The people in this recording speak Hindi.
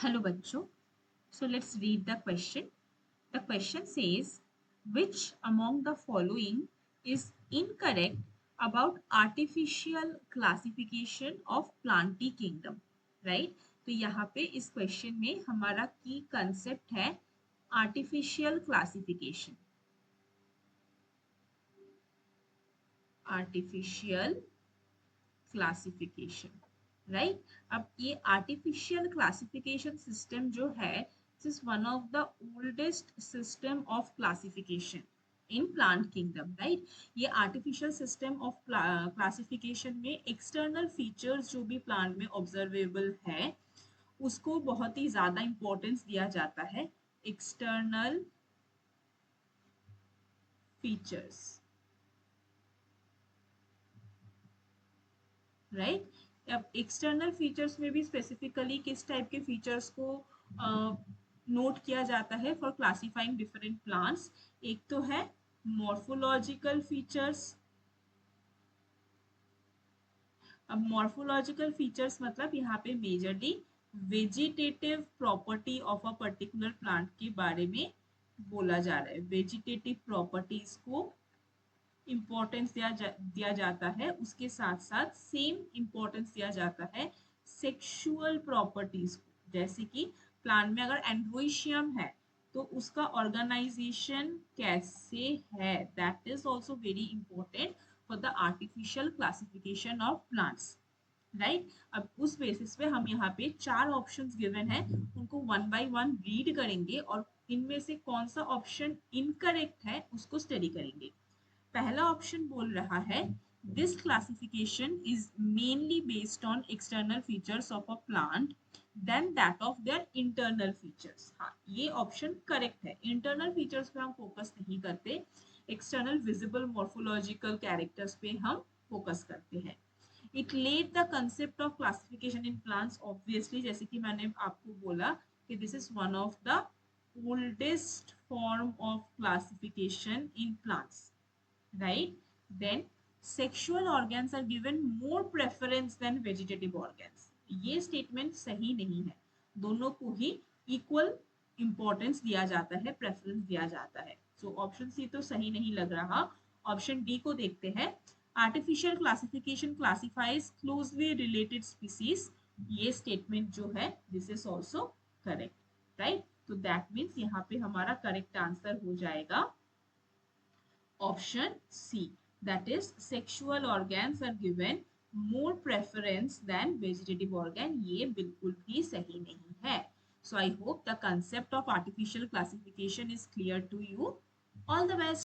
Hello bachcho. So let's read the question. The question says, which among the following is incorrect about artificial classification of planty kingdom? Right? तो यहाँ पे इस क्वेश्चन में हमारा की कंसेप्ट है artificial classification. Artificial classification, right. अब ये आर्टिफिशियल क्लासिफिकेशन सिस्टम जो है, is one of the oldest system of classification in plant kingdom, right. ये आर्टिफिशियल सिस्टम ऑफ क्लासिफिकेशन में एक्सटर्नल फीचर्स जो भी प्लांट में ऑब्जर्वेबल है उसको बहुत ही ज्यादा इंपॉर्टेंस दिया जाता है. External features, right. अब एक्सटर्नल फीचर्स में भी स्पेसिफिकली किस टाइप के फीचर्स को नोट किया जाता है फॉर क्लासिफाइंग डिफरेंट प्लांट्स. एक तो है मॉर्फोलॉजिकल फीचर्स. अब मॉर्फोलॉजिकल फीचर्स मतलब यहाँ पे majorly vegetative property of a particular plant के बारे में बोला जा रहा है. वेजिटेटिव प्रॉपर्टीज को इम्पोर्टेंस दिया जाता है. उसके साथ साथ सेम इम्पोर्टेंस दिया जाता है सेक्सुअल प्रॉपर्टीज को. जैसे कि प्लांट में अगर एंड्रोइशियम है तो उसका ऑर्गेनाइजेशन कैसे है, that is also very important for the artificial classification of plants, right. अब उस बेसिस पे हम यहाँ पे चार ऑप्शंस गिवन है, उनको वन बाय वन रीड करेंगे और इनमें से कौन सा ऑप्शन इनकरेक्ट है उसको स्टडी करेंगे. पहला ऑप्शन बोल रहा है this classification is mainly based on external features of a plant then that of their internal features. हाँ, ये ऑप्शन करेक्ट है. इंटरनल फीचर्स पे हम फोकस नहीं करते, एक्सटर्नल विजिबल मॉर्फोलॉजिकल कैरेक्टर्स पे हम फोकस करते हैं. It led the concept of classification in plants, obviously जैसे कि मैंने आपको बोला कि this is one of the oldest form of classification in plants, right. Then sexual organs are given more preference than vegetative organs. ये स्टेटमेंट सही नहीं है. दोनों को ही इक्वल इंपॉर्टेंस दिया जाता है, प्रेफरेंस दिया जाता है. सो ऑप्शन सी तो सही नहीं लग रहा. ऑप्शन डी को देखते हैं. Artificial classification classifies closely related species. ये स्टेटमेंट जो है this is also correct, right. तो दैट मीन्स यहाँ पे हमारा करेक्ट आंसर हो जाएगा option C, that is sexual organs are given more preference than vegetative organ. ये बिल्कुल भी सही नहीं है. So I hope the concept of artificial classification is clear to you. All the best.